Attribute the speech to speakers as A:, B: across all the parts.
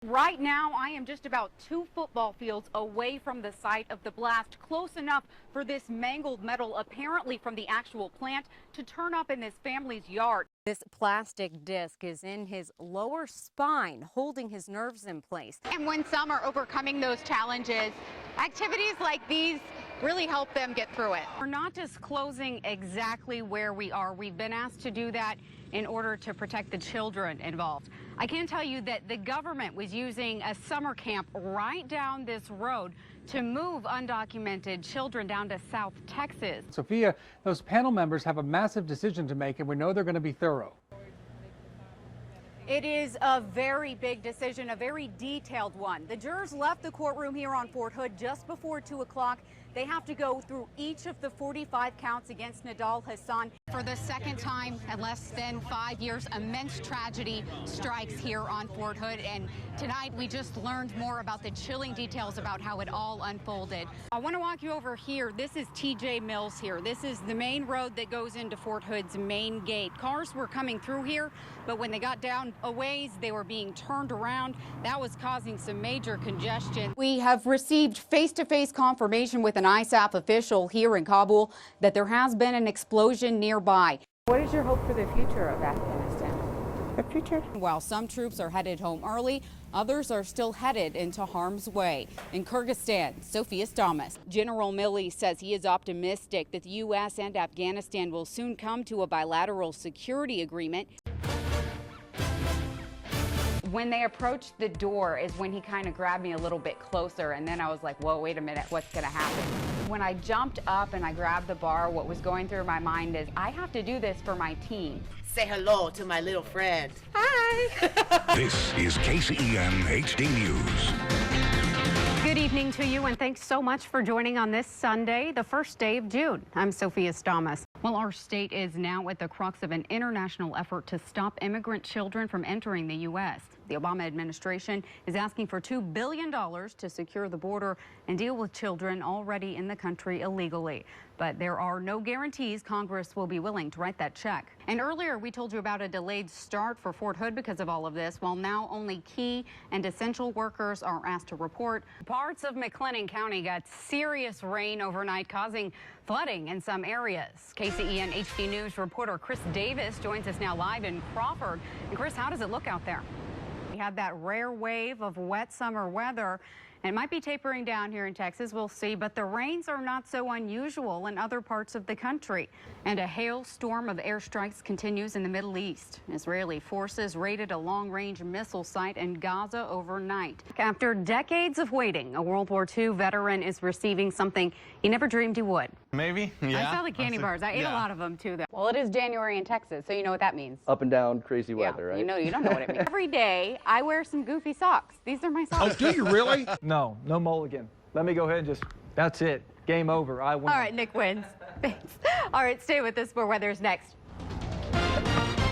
A: Right now, I am just about 2 football fields away from the site of the blast, close enough for this mangled metal, apparently from the actual plant, to turn up in this family's yard. This plastic disc is in his lower spine, holding his nerves in place. And when some are overcoming those challenges, activities like these really help them get through it. We're not disclosing exactly where we are. We've been asked to do that in order to protect the children involved. I can tell you that the government was using a summer camp right down this road to move undocumented children down to South Texas.
B: Sophia, those panel members have a massive decision to make, and we know they're going to be thorough.
A: It is a very big decision, a very detailed one. The jurors left the courtroom here on Fort Hood just before 2 o'clock. They have to go through each of the 45 counts against Nidal Hassan. For the second time in less than 5 years, immense tragedy strikes here on Fort Hood. And tonight we just learned more about the chilling details about how it all unfolded. I want to walk you over here. This is TJ Mills here. This is the main road that goes into Fort Hood's main gate. Cars were coming through here, but when they got down a ways, they were being turned around. That was causing some major congestion. We have received face-to-face confirmation with an ISAF official here in Kabul that there has been an explosion nearby.
C: What is your hope for the future of Afghanistan? The future?
A: While some troops are headed home early, others are still headed into harm's way. In Kyrgyzstan, Sophia Stamas. General Milley says he is optimistic that the U.S. and Afghanistan will soon come to a bilateral security agreement. When they approached the door is when he kind of grabbed me a little bit closer, and then I was like, whoa, wait a minute, what's going to happen? When I jumped up and I grabbed the bar, what was going through my mind is, I have to do this for my team.
D: Say hello to my little friend.
A: Hi!
E: This is KCEN HD News.
A: Good evening to you, and thanks so much for joining on this Sunday, the first day of June. I'm Sophia Stamas. Well, our state is now at the crux of an international effort to stop immigrant children from entering the U.S. The Obama administration is asking for $2 billion to secure the border and deal with children already in the country illegally. But there are no guarantees Congress will be willing to write that check. And earlier we told you about a delayed start for Fort Hood because of all of this, while now only key and essential workers are asked to report. Parts of McLennan County got serious rain overnight, causing flooding in some areas. KCEN HD News reporter Chris Davis joins us now live in Crawford. And Chris, how does it look out there? We had that rare wave of wet summer weather. It might be tapering down here in Texas, we'll see, but the rains are not so unusual in other parts of the country. And a hailstorm of airstrikes continues in the Middle East. Israeli forces raided a long-range missile site in Gaza overnight. After decades of waiting, a World War II veteran is receiving something he never dreamed he would.
F: Maybe, yeah.
A: I saw the candy bars. I ate a lot of them, too, though. Well, it is January in Texas, so you know what that means.
G: Up and down, crazy weather, right?
A: You don't know what it means. Every day, I wear some goofy socks. These are my socks.
F: Oh, do you really?
B: No mulligan. Let me go ahead and that's it. Game over. I win.
A: All right, Nick wins. Thanks. All right, stay with us for weather's next.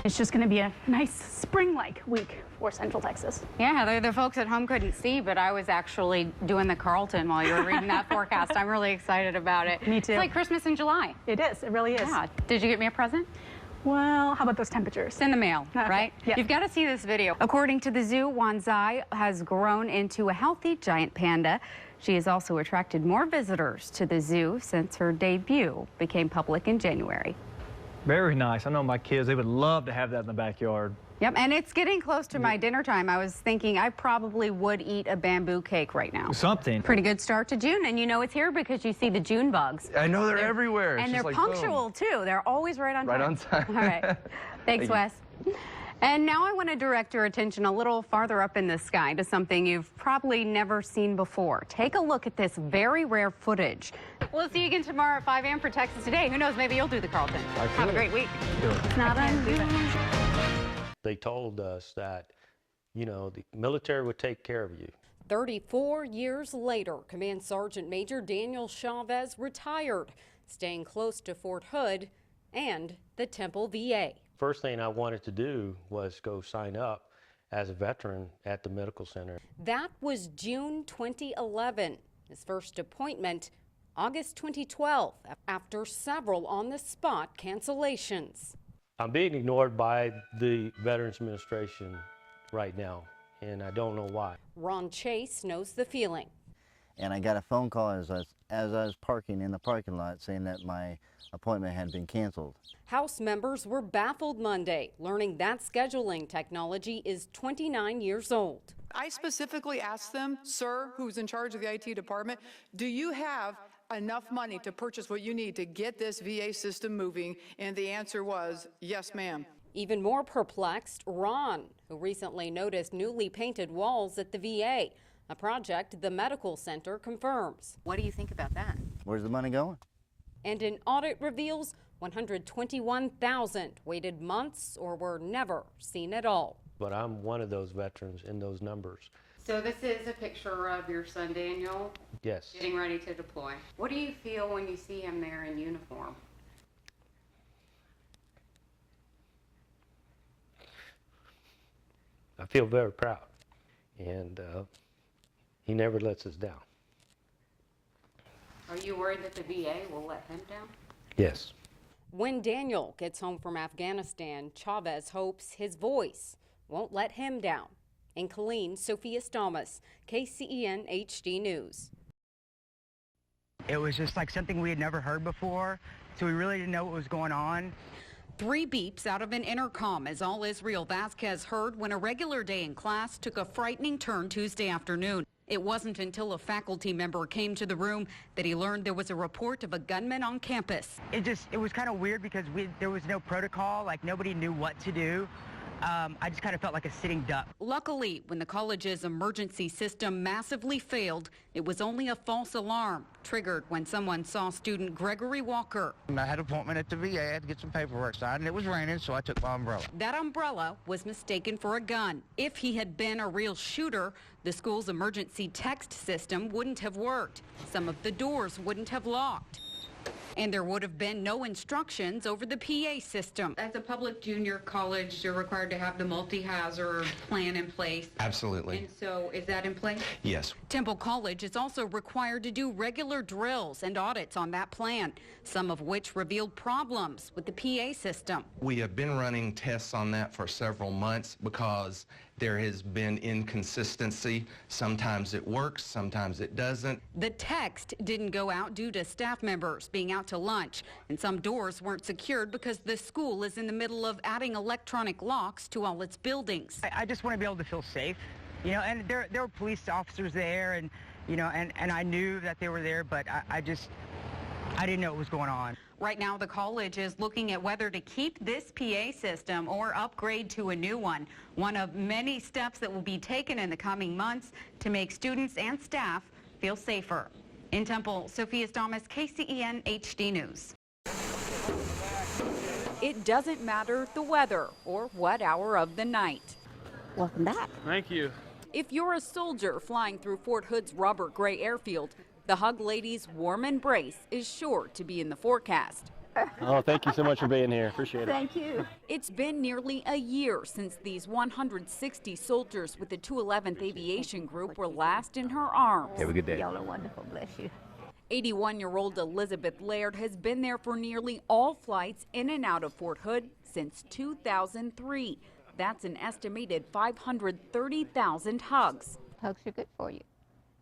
C: It's just going to be a nice spring-like week for Central Texas.
A: Yeah, the folks at home couldn't see, but I was actually doing the Carlton while you were reading that forecast. I'm really excited about it.
C: Me too.
A: It's like Christmas in July.
C: It is. It really is.
A: Yeah. Did you get me a present?
C: Well, how about those temperatures?
A: It's in the mail,
C: Okay.
A: right?
C: Yeah.
A: You've got to see this video. According to the zoo, Wanzai has grown into a healthy giant panda. She has also attracted more visitors to the zoo since her debut became public in January.
H: Very nice. I know my kids, they would love to have that in the backyard.
A: Yep, and it's getting close to my dinner time. I was thinking I probably would eat a bamboo cake right now.
H: Something.
A: Pretty good start to June, and you know it's here because you see the June bugs.
G: I know they're everywhere.
A: And
G: It's
A: they're
G: just like,
A: punctual, too. They're always right on time.
G: Right on time.
A: All right. Thanks, Wes. And now I want to direct your attention a little farther up in the sky to something you've probably never seen before. Take a look at this very rare footage. We'll see you again tomorrow at 5 a.m. for Texas Today. Who knows, maybe you'll do the Carlton. Have a great week. It's not unusual.
I: They told us that, you know, the military would take care of you.
A: 34 years later, Command Sergeant Major Daniel Chavez retired, staying close to Fort Hood and the Temple VA.
I: First thing I wanted to do was go sign up as a veteran at the medical center.
A: That was June 2011. His first appointment, August 2012, after several on-the-spot cancellations.
I: I'm being ignored by the Veterans Administration right now, and I don't know why.
A: Ron Chase knows the feeling.
F: And I got a phone call as I was parking in the parking lot saying that my appointment had been canceled.
A: House members were baffled Monday, learning that scheduling technology is 29 years old.
J: I specifically asked them, sir, who's in charge of the IT department, do you have enough money to purchase what you need to get this VA system moving? And the answer was, yes, ma'am.
A: Even more perplexed, Ron, who recently noticed newly painted walls at the VA, a project the medical center confirms. What do you think about that?
F: Where's the money going?
A: And an audit reveals 121,000 waited months or were never seen at all.
I: But I'm one of those veterans in those numbers.
A: So this is a picture of your son Daniel
I: Yes.
A: getting ready to deploy. What do you feel when you see him there in uniform?
I: I feel very proud, and he never lets us down.
A: Are you worried that the VA will let him down?
I: Yes.
A: When Daniel gets home from Afghanistan, Chavez hopes his voice won't let him down. In Killeen, Sophia Stamas, KCEN HD News.
K: It was just like something we had never heard before, so we really didn't know what was going on.
A: 3 beeps out of an intercom is all Israel Vasquez heard when a regular day in class took a frightening turn Tuesday afternoon. It wasn't until a faculty member came to the room that he learned there was a report of a gunman on campus.
K: It was kind of weird because there was no protocol, like nobody knew what to do. I just kind of felt like a sitting duck.
A: Luckily, when the college's emergency system massively failed, it was only a false alarm, triggered when someone saw student Gregory Walker.
L: I had an appointment at the VA. I had to get some paperwork signed, and it was raining, so I took my umbrella.
A: That umbrella was mistaken for a gun. If he had been a real shooter, the school's emergency text system wouldn't have worked. Some of the doors wouldn't have locked. And there would have been no instructions over the PA system. As a public junior college, you're required to have the multi-hazard plan in place.
L: Absolutely.
A: And so is that in place?
L: Yes.
A: Temple College is also required to do regular drills and audits on that plan, some of which revealed problems with the PA system.
L: We have been running tests on that for several months because there has been inconsistency. Sometimes it works, sometimes it doesn't.
A: The text didn't go out due to staff members being out to lunch, and some doors weren't secured because the school is in the middle of adding electronic locks to all its buildings.
K: I just want to be able to feel safe, you know, and there were police officers there, and, you know, and I knew that they were there, but I didn't know what was going on.
A: Right now, the college is looking at whether to keep this PA system or upgrade to a new one of many steps that will be taken in the coming months to make students and staff feel safer. In Temple, Sophia Stamas, KCEN HD News. It doesn't matter the weather or what hour of the night.
C: Welcome back.
H: Thank you.
A: If you're a soldier flying through Fort Hood's Robert Gray Airfield, the Hug Lady's warm embrace is sure to be in the forecast.
G: Oh, thank you so much for being here. Appreciate it.
C: Thank you.
A: It's been nearly a year since these 160 soldiers with the 211th Aviation Group were last in her arms.
G: Have a good day.
C: Y'all are wonderful. Bless you.
A: 81-year-old Elizabeth Laird has been there for nearly all flights in and out of Fort Hood since 2003. That's an estimated 530,000 hugs.
C: Hugs are good for you.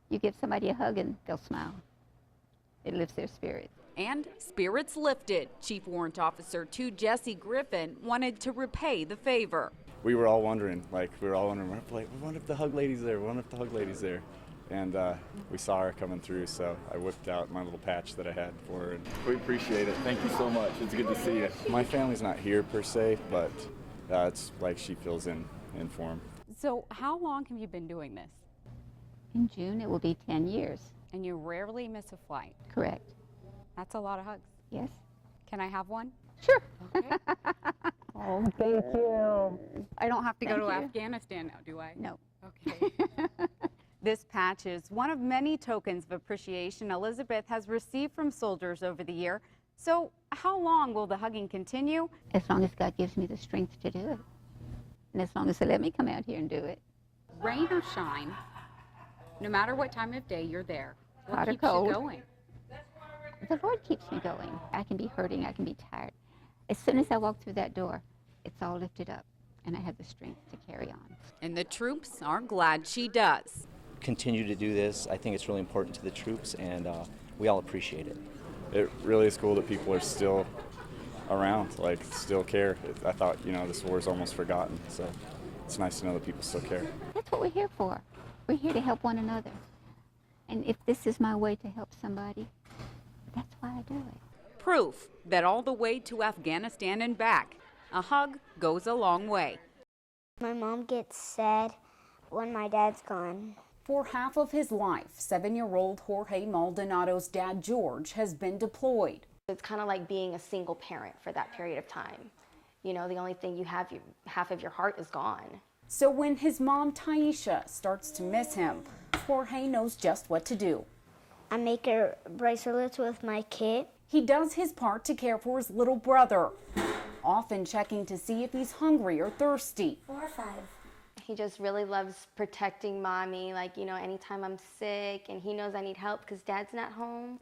C: You give somebody a hug and they'll smile. It lifts their spirit.
A: And spirits lifted. Chief Warrant Officer 2 Jesse Griffin wanted to repay the favor.
M: We were all wondering, we wonder if the Hug Lady's there, we wonder if the Hug Lady's there. And we saw her coming through, so I whipped out my little patch that I had for her. And we appreciate it. Thank you so much. It's good to see you. My family's not here per se, but it's like she fills in for them.
A: So how long have you been doing this?
C: In June, it will be 10 years.
A: And you rarely miss a flight.
C: Correct.
A: That's a lot of hugs.
C: Yes.
A: Can I have one?
C: Sure.
A: Okay.
C: Oh, thank you.
A: I don't have to go to
C: Thank you.
A: Afghanistan now, do I?
C: No.
A: Okay. This patch is one of many tokens of appreciation Elizabeth has received from soldiers over the year. So how long will the hugging continue?
C: As long as God gives me the strength to do it. And as long as they let me come out here and do it.
A: Rain or shine, no matter what time of day you're there, what
C: Hot or
A: keeps
C: cold.
A: you going?
C: The Lord keeps me going. I can be hurting, I can be tired. As soon as I walk through that door, it's all lifted up. and I have the strength to carry on.
A: And the troops are glad she does.
N: Continue to do this. I think it's really important to the troops, and we all appreciate it.
M: It really is cool that people are still around, like still care. I thought, you know, this war is almost forgotten, so it's nice to know that people still care.
C: That's what we're here for. We're here to help one another. And if this is my way to help somebody, that's why I do it.
A: Proof that all the way to Afghanistan and back, a hug goes a long way.
O: My mom gets sad when my dad's gone.
A: For half of his life, 7-year-old Jorge Maldonado's dad, George, has been deployed.
P: It's kind of like being a single parent for that period of time. You know, the only thing you have, half of your heart is gone.
A: So when his mom, Taisha, starts to miss him, Jorge knows just what to do.
O: I make her bracelets with my kit.
A: He does his part to care for his little brother, often checking to see if he's hungry or thirsty.
O: 4 or 5.
P: He just really loves protecting mommy, like, you know, anytime I'm sick and he knows I need help because dad's not home,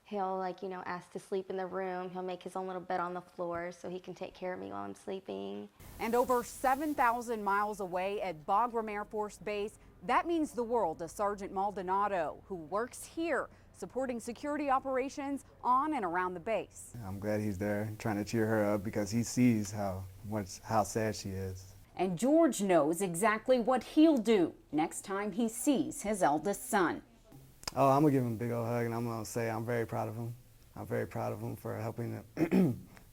P: he'll, like, you know, ask to sleep in the room. He'll make his own little bed on the floor so he can take care of me while I'm sleeping. And over 7,000 miles away at Bagram Air Force Base, that means the world to Sergeant Maldonado, who works here supporting security operations on and around the base.
Q: I'm glad he's there trying to cheer her up because he sees how sad she is.
A: And George knows exactly what he'll do next time he sees his eldest son.
Q: Oh, I'm gonna give him a big old hug and I'm gonna say I'm very proud of him. I'm very proud of him for helping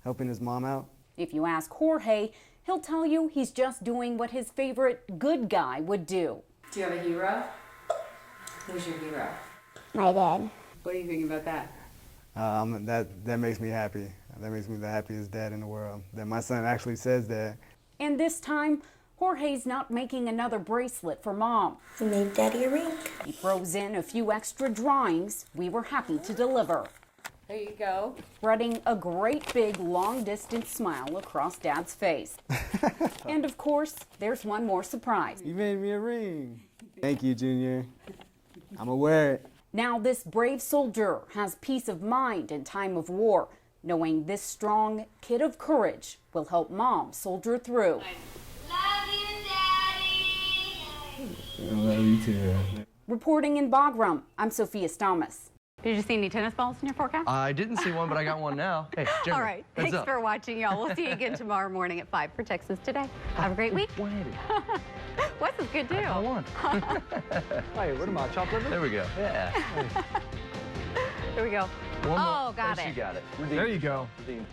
Q: helping his mom out.
A: If you ask Jorge, he'll tell you he's just doing what his favorite good guy would do. Do you have a hero? Who's your hero?
O: My dad.
A: What are you thinking about that?
Q: That makes me happy. That makes me the happiest dad in the world. That my son actually says that.
A: And this time, Jorge's not making another bracelet for Mom.
O: He made Daddy a ring.
A: He throws in a few extra drawings we were happy to deliver. There you go. Spreading a great big long-distance smile across Dad's face. And of course, there's one more surprise.
Q: You made me a ring. Thank you, Junior. I'm gonna wear it.
A: Now this brave soldier has peace of mind in time of war, knowing this strong kid of courage will help Mom soldier through.
O: Love you, Daddy.
Q: I love you too.
A: Reporting in Bagram, I'm Sophia Stamas. Did you see any tennis balls in your forecast?
R: I didn't see one, but I got one now. Hey, Jeremy,
A: all right, thanks for watching, y'all. We'll see you again tomorrow morning at 5 for Texas Today. Have a great week. Wes is good too.
R: I won.
H: Hey, what am I, chopped liver?
R: There we go. Yeah.
A: Here we go.
R: One more.
A: Oh, got
R: There
A: it.
R: she got it.
H: There you go.
R: Redeemed.